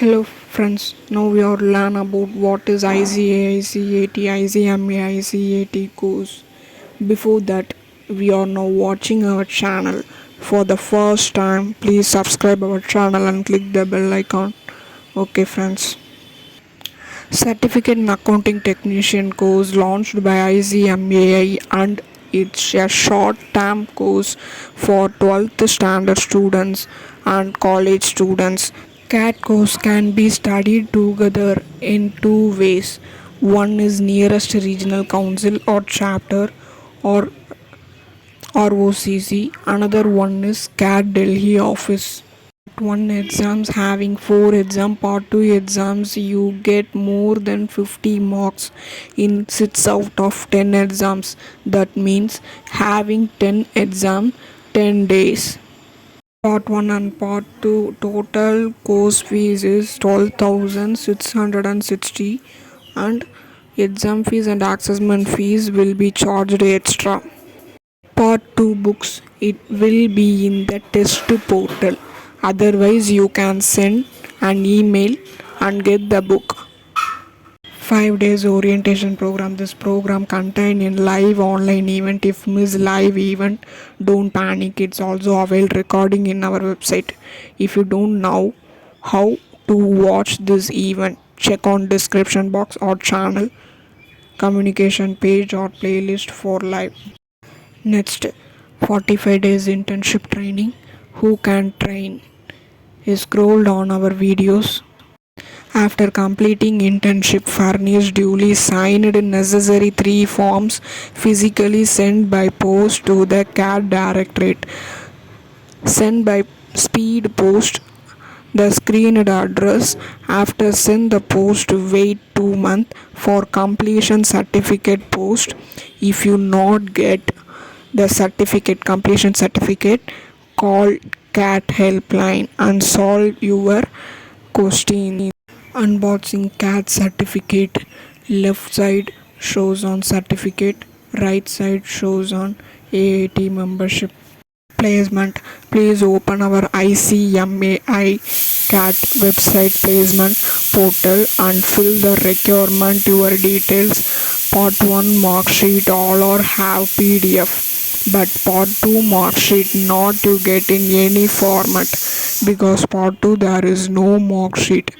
Hello friends, now we are learn about what is ICAI-CAT, ICMA-ICAT course. Before that, we are now watching our channel. For the first time, please subscribe our channel and click the bell icon. Okay friends. Certificate in Accounting Technician course launched by ICMAI, and it's a short-term course for 12th standard students and college students. CAT course can be studied together in two ways. One is nearest regional council or chapter or ROCC. Another one is CAT Delhi office. One exams having 4 part 2 exams, you get more than 50 marks in 6 out of 10 exams. That means having 10 exam 10 days. Part 1 and Part 2 total course fees is 12,660, and exam fees and assessment fees will be charged extra. Part 2 books, it will be in the test portal. Otherwise, you can send an email and get the book. 5 days orientation program. This program contain in live online event. If miss live event, don't panic. It's also available recording in our website. If you don't know how to watch this event, check on description box or channel communication page or playlist for live. Next, 45 days internship training. Who can train? Scrolled on our videos. After completing internship, furnish duly signed necessary 3 forms, physically sent by post to the CAT directorate. Send by speed post the screened address. After send the post, wait 2 months for completion certificate post. If you not get the certificate, completion certificate, call CAT helpline and solve your question. Unboxing CAT certificate. Left side shows on certificate, right side shows on AAT membership. Placement. Please open our ICMAI-CAT website placement portal and fill the requirement your details. Part 1 mark sheet all or have PDF, but part 2 mark sheet not you get in any format, because part 2 there is no mark sheet.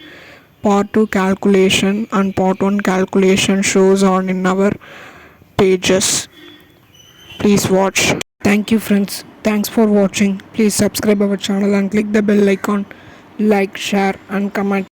Part 2 calculation and part 1 calculation shows on in our pages. Please watch. Thank you friends. Thanks for watching. Please subscribe our channel and click the bell icon. Like, share and comment.